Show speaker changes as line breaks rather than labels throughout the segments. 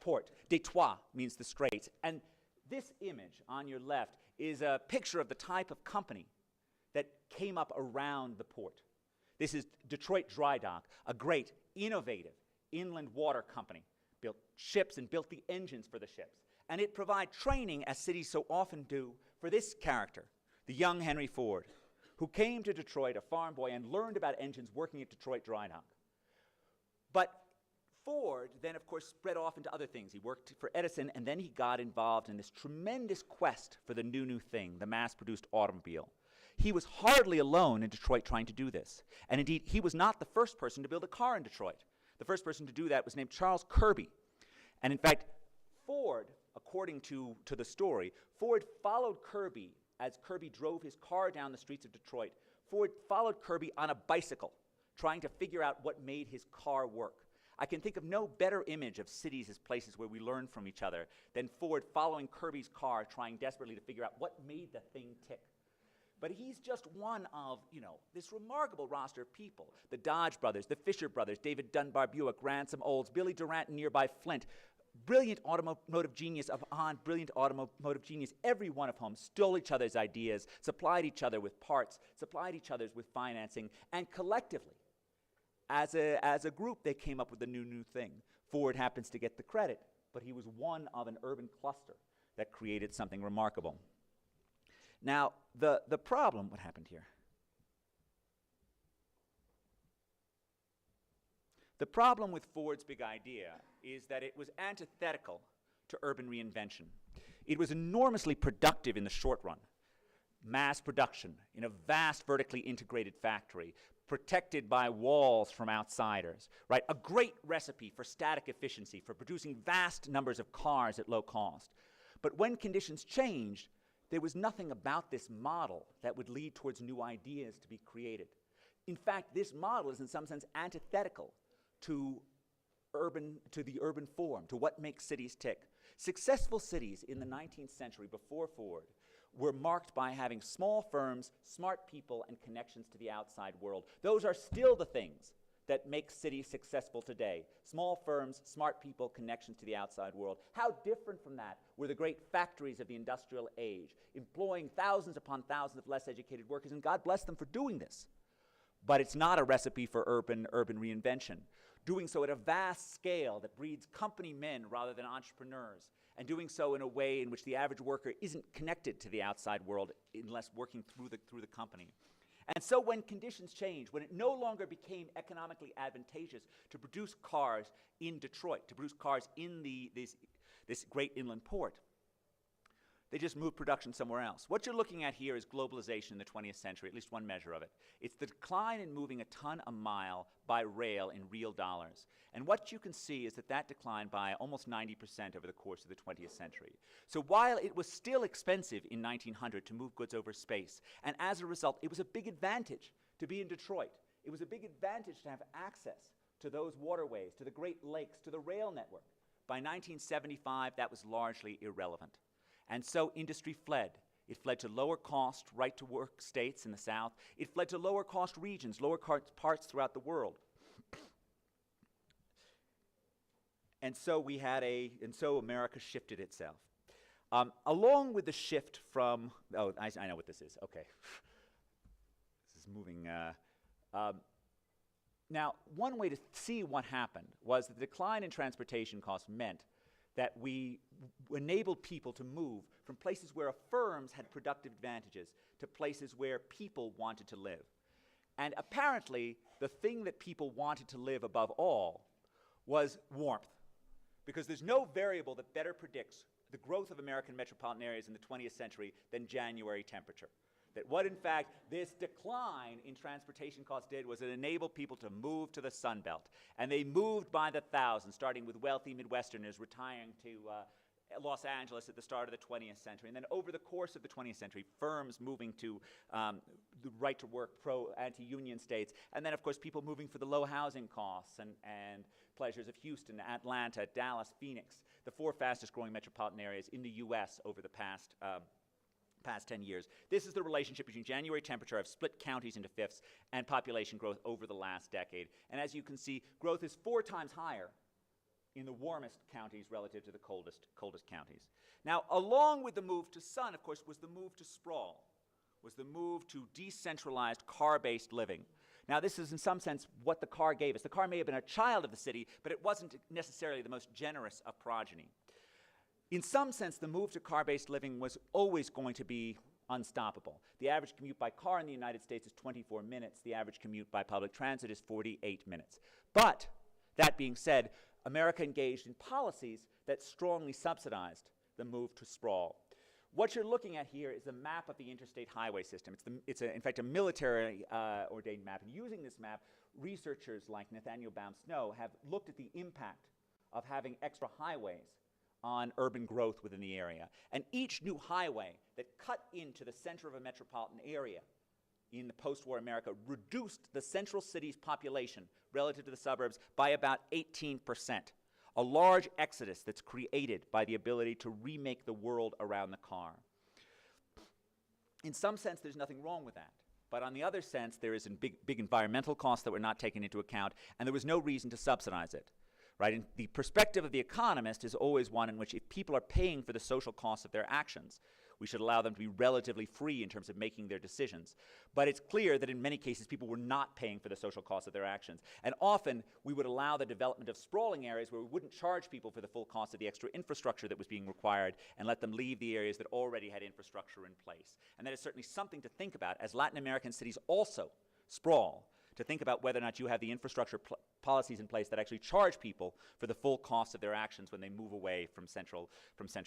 port. Détroit means the straits. And this image on your left is a picture of the type of company that came up around the port. This is Detroit Dry Dock, a great, innovative inland water company. Built ships and built the engines for the ships. And it provided training, as cities so often do, for this character, the young Henry Ford, who came to Detroit, a farm boy, and learned about engines working at Detroit Dry Dock. But Ford then, of course, spread off into other things. He worked for Edison, and then he got involved in this tremendous quest for the new thing, the mass-produced automobile. He was hardly alone in Detroit trying to do this. And indeed, he was not the first person to build a car in Detroit. The first person to do that was named Charles Kirby. And in fact, Ford, according to the story, Ford followed Kirby as Kirby drove his car down the streets of Detroit. Ford followed Kirby on a bicycle, trying to figure out what made his car work. I can think of no better image of cities as places where we learn from each other than Ford following Kirby's car, trying desperately to figure out what made the thing tick. But he's just one of, this remarkable roster of people. The Dodge brothers, the Fisher brothers, David Dunbar Buick, Ransom Olds, Billy Durant and nearby Flint. Brilliant automotive genius upon brilliant automotive genius, every one of whom stole each other's ideas, supplied each other with parts, supplied each other with financing, and collectively, as a group, they came up with a new thing. Ford happens to get the credit, but he was one of an urban cluster that created something remarkable. Now, the problem, what happened here? The problem with Ford's big idea is that it was antithetical to urban reinvention. It was enormously productive in the short run. Mass production in a vast vertically integrated factory, protected by walls from outsiders, right? A great recipe for static efficiency, for producing vast numbers of cars at low cost. But when conditions changed, there was nothing about this model that would lead towards new ideas to be created. In fact, this model is in some sense antithetical to the urban form, to what makes cities tick. Successful cities in the 19th century before Ford were marked by having small firms, smart people, and connections to the outside world. Those are still the things that make cities successful today. Small firms, smart people, connections to the outside world. How different from that were the great factories of the industrial age, employing thousands upon thousands of less educated workers, and God bless them for doing this. But it's not a recipe for urban reinvention. Doing so at a vast scale that breeds company men rather than entrepreneurs, and doing so in a way in which the average worker isn't connected to the outside world unless working through the company. And so when conditions changed, when it no longer became economically advantageous to produce cars in Detroit, to produce cars in this great inland port, they just moved production somewhere else. What you're looking at here is globalization in the 20th century, at least one measure of it. It's the decline in moving a ton a mile by rail in real dollars. And what you can see is that declined by almost 90% over the course of the 20th century. So while it was still expensive in 1900 to move goods over space, and as a result, it was a big advantage to be in Detroit. It was a big advantage to have access to those waterways, to the Great Lakes, to the rail network. By 1975, that was largely irrelevant. And so industry fled. It fled to lower cost, right-to-work states in the South. It fled to lower cost regions, lower cost parts throughout the world. And so so America shifted itself. Along with the shift from, I know what this is, okay. This is moving. Now, one way to see what happened was that the decline in transportation costs meant that we enabled people to move from places where firms had productive advantages to places where people wanted to live. And apparently, the thing that people wanted to live above all was warmth, because there's no variable that better predicts the growth of American metropolitan areas in the 20th century than January temperature. That what, in fact, this decline in transportation costs did was it enabled people to move to the Sun Belt. And they moved by the thousands, starting with wealthy Midwesterners retiring to Los Angeles at the start of the 20th century. And then over the course of the 20th century, firms moving to the right-to-work, anti-union states. And then, of course, people moving for the low housing costs and pleasures of Houston, Atlanta, Dallas, Phoenix, the four fastest-growing metropolitan areas in the U.S. over the past 10 years. This is the relationship between January temperature, I've split counties into fifths, and population growth over the last decade. And as you can see, growth is 4 times higher in the warmest counties relative to the coldest counties. Now, along with the move to sun, of course, was the move to sprawl, was the move to decentralized car-based living. Now, this is in some sense what the car gave us. The car may have been a child of the city, but it wasn't necessarily the most generous of progeny. In some sense, the move to car-based living was always going to be unstoppable. The average commute by car in the United States is 24 minutes. The average commute by public transit is 48 minutes. But, that being said, America engaged in policies that strongly subsidized the move to sprawl. What you're looking at here is a map of the interstate highway system. It's in fact, a military ordained map. And using this map, researchers like Nathaniel Baum Snow have looked at the impact of having extra highways on urban growth within the area. And each new highway that cut into the center of a metropolitan area in the post-war America reduced the central city's population relative to the suburbs by about 18%. A large exodus that's created by the ability to remake the world around the car. In some sense, there's nothing wrong with that. But on the other sense, there is a big environmental costs that were not taken into account, and there was no reason to subsidize it. Right? And the perspective of the economist is always one in which if people are paying for the social costs of their actions, we should allow them to be relatively free in terms of making their decisions. But it's clear that in many cases people were not paying for the social costs of their actions. And often we would allow the development of sprawling areas where we wouldn't charge people for the full cost of the extra infrastructure that was being required and let them leave the areas that already had infrastructure in place. And that is certainly something to think about as Latin American cities also sprawl, to think about whether or not you have the infrastructure policies in place that actually charge people for the full cost of their actions when they move away from central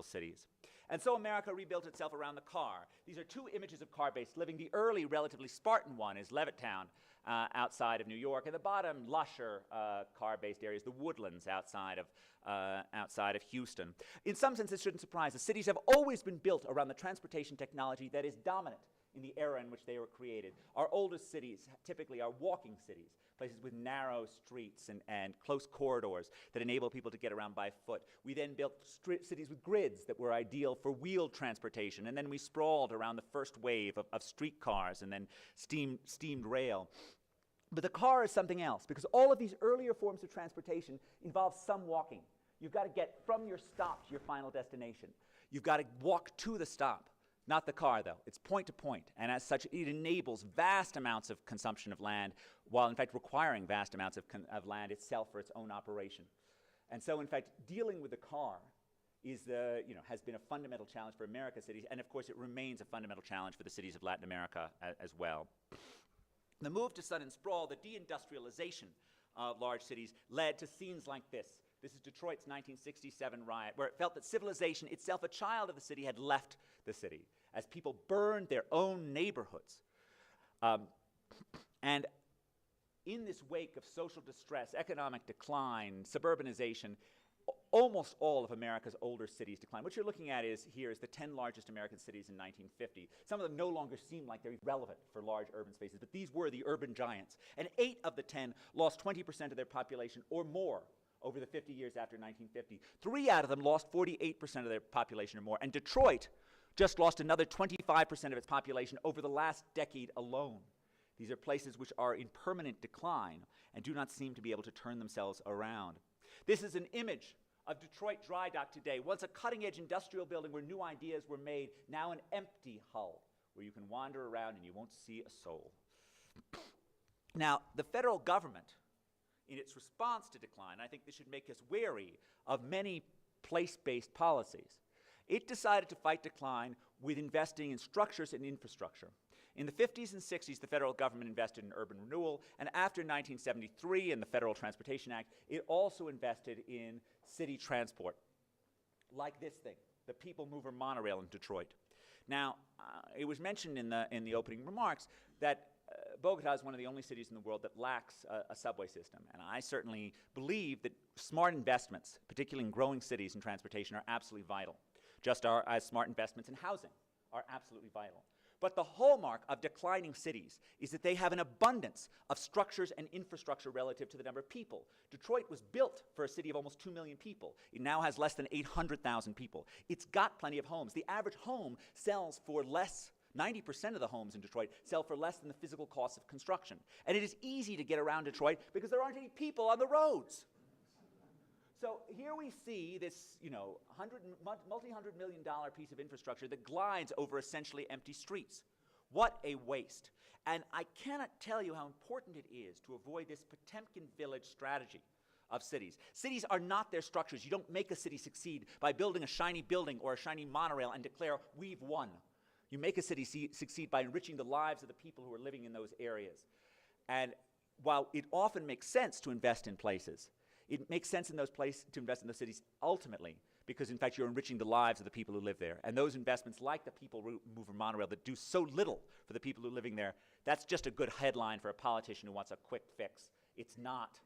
cities. And so America rebuilt itself around the car. These are two images of car-based living. The early, relatively Spartan one is Levittown outside of New York, and the bottom, lusher car-based areas, the woodlands outside of Houston. In some sense, this shouldn't surprise us. Cities have always been built around the transportation technology that is dominant in the era in which they were created. Our oldest cities typically are walking cities, places with narrow streets and close corridors that enable people to get around by foot. We then built cities with grids that were ideal for wheeled transportation, and then we sprawled around the first wave of streetcars and then steamed rail. But the car is something else, because all of these earlier forms of transportation involve some walking. You've got to get from your stop to your final destination. You've got to walk to the stop. Not the car, though. It's point to point, and as such, it enables vast amounts of consumption of land, while in fact requiring vast amounts of land itself for its own operation. And so, in fact, dealing with the car is has been a fundamental challenge for America's cities, and of course, it remains a fundamental challenge for the cities of Latin America as well. The move to sun and sprawl, the deindustrialization of large cities, led to scenes like this. This is Detroit's 1967 riot, where it felt that civilization itself, a child of the city, had left the city, as people burned their own neighborhoods. And in this wake of social distress, economic decline, suburbanization, almost all of America's older cities declined. What you're looking at here is the 10 largest American cities in 1950. Some of them no longer seem like they're relevant for large urban spaces, but these were the urban giants. And 8 of the 10 lost 20% of their population or more over the 50 years after 1950. 3 out of them lost 48% of their population or more. And Detroit just lost another 25% of its population over the last decade alone. These are places which are in permanent decline and do not seem to be able to turn themselves around. This is an image of Detroit Dry Dock today, once a cutting-edge industrial building where new ideas were made, now an empty hull where you can wander around and you won't see a soul. Now, the federal government, in its response to decline, I think this should make us wary of many place-based policies. It decided to fight decline with investing in structures and infrastructure. In the 50s and 60s, the federal government invested in urban renewal, and after 1973 and the Federal Transportation Act, it also invested in city transport, like this thing, the People Mover monorail in Detroit. Now, it was mentioned in the opening remarks that Bogota is one of the only cities in the world that lacks a subway system, and I certainly believe that smart investments, particularly in growing cities and transportation, are absolutely vital, just as smart investments in housing are absolutely vital. But the hallmark of declining cities is that they have an abundance of structures and infrastructure relative to the number of people. Detroit was built for a city of almost 2 million people. It now has less than 800,000 people. It's got plenty of homes. The average home sells for less. 90% of the homes in Detroit sell for less than the physical cost of construction. And it is easy to get around Detroit because there aren't any people on the roads. So here we see this, multi-hundred million dollar piece of infrastructure that glides over essentially empty streets. What a waste. And I cannot tell you how important it is to avoid this Potemkin village strategy of cities. Cities are not their structures. You don't make a city succeed by building a shiny building or a shiny monorail and declare, we've won. You make a city succeed by enriching the lives of the people who are living in those areas. And while it often makes sense to invest in places, it makes sense in those places to invest in those cities ultimately, because in fact you're enriching the lives of the people who live there. And those investments, like the People Mover monorail, that do so little for the people who are living there, that's just a good headline for a politician who wants a quick fix. It's not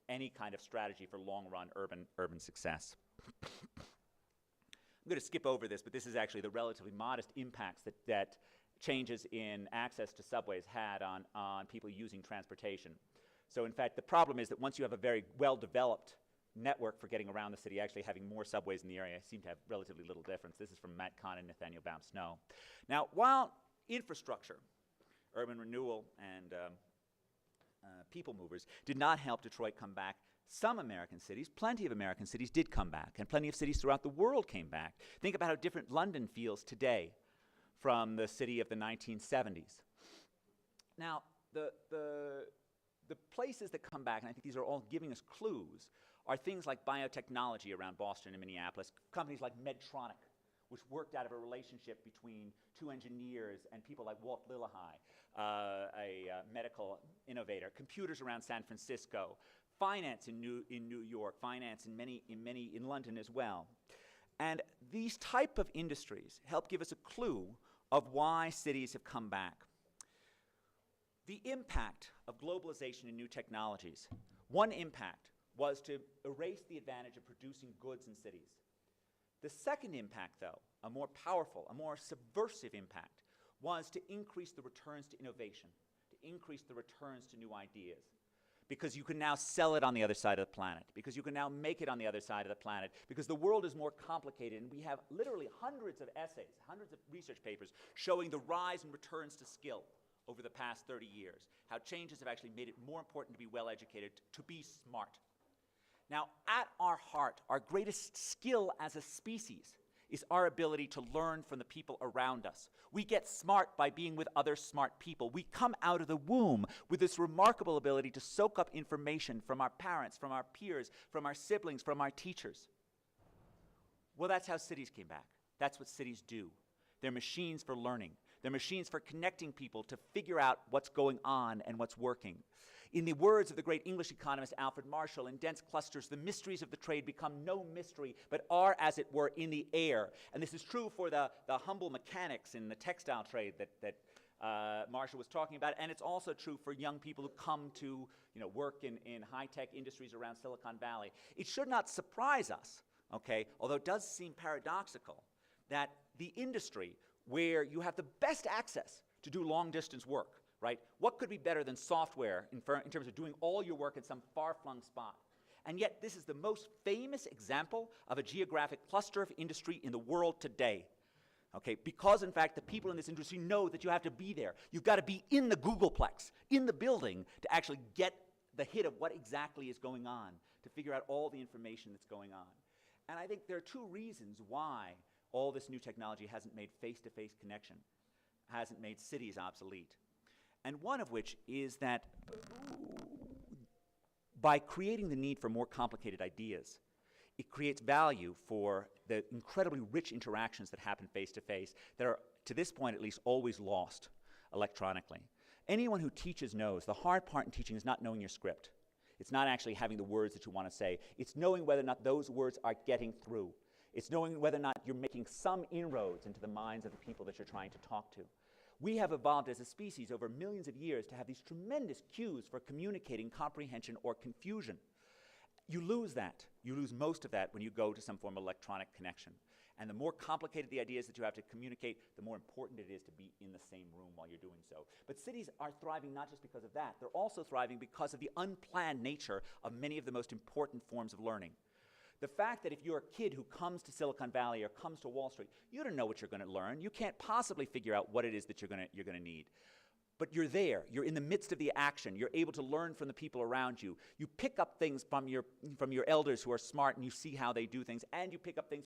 any kind of strategy for long-run urban success. I'm going to skip over this, but this is actually the relatively modest impacts that changes in access to subways had on people using transportation. So in fact, the problem is that once you have a very well-developed network for getting around the city, actually having more subways in the area seem to have relatively little difference. This is from Matt Kahn and Nathaniel Baum-Snow. Now, while infrastructure, urban renewal, and people movers did not help Detroit come back, some American cities, plenty of American cities did come back, and plenty of cities throughout the world came back. Think about how different London feels today from the city of the 1970s. Now, the places that come back, and I think these are all giving us clues, are things like biotechnology around Boston and Minneapolis, companies like Medtronic, which worked out of a relationship between two engineers and people like Walt Lillehei, a medical innovator, computers around San Francisco, finance in New York, finance in London as well. And these type of industries help give us a clue of why cities have come back. The impact of globalization and new technologies. One impact was to erase the advantage of producing goods in cities. The second impact, though, a more powerful, a more subversive impact, was to increase the returns to innovation, to increase the returns to new ideas. Because you can now sell it on the other side of the planet, because you can now make it on the other side of the planet, because the world is more complicated, and we have literally hundreds of essays, hundreds of research papers showing the rise in returns to skill over the past 30 years, how changes have actually made it more important to be well-educated, to be smart. Now, at our heart, our greatest skill as a species is our ability to learn from the people around us. We get smart by being with other smart people. We come out of the womb with this remarkable ability to soak up information from our parents, from our peers, from our siblings, from our teachers. Well, that's how cities came back. That's what cities do. They're machines for learning. They're machines for connecting people to figure out what's going on and what's working. In the words of the great English economist Alfred Marshall, in dense clusters, the mysteries of the trade become no mystery, but are, as it were, in the air. And this is true for the humble mechanics in the textile trade that Marshall was talking about, and it's also true for young people who come to work in high-tech industries around Silicon Valley. It should not surprise us, okay, although it does seem paradoxical, that the industry where you have the best access to do long-distance work, right? What could be better than software in terms of doing all your work in some far-flung spot? And yet this is the most famous example of a geographic cluster of industry in the world today. Okay, because in fact the people in this industry know that you have to be there. You've got to be in the Googleplex, in the building, to actually get the hit of what exactly is going on, to figure out all the information that's going on. And I think there are two reasons why all this new technology hasn't made face-to-face connection, hasn't made cities obsolete. And one of which is that by creating the need for more complicated ideas, it creates value for the incredibly rich interactions that happen face-to-face that are, to this point at least, always lost electronically. Anyone who teaches knows the hard part in teaching is not knowing your script. It's not actually having the words that you want to say. It's knowing whether or not those words are getting through. It's knowing whether or not you're making some inroads into the minds of the people that you're trying to talk to. We have evolved as a species over millions of years to have these tremendous cues for communicating comprehension or confusion. You lose that. You lose most of that when you go to some form of electronic connection. And the more complicated the ideas that you have to communicate, the more important it is to be in the same room while you're doing so. But cities are thriving not just because of that. They're also thriving because of the unplanned nature of many of the most important forms of learning. The fact that if you're a kid who comes to Silicon Valley or comes to Wall Street, you don't know what you're going to learn. You can't possibly figure out what it is that you're going to need. but you're there. You're in the midst of the action. You're able to learn from the people around you. You pick up things from your elders who are smart, and you see how they do things, and you pick up things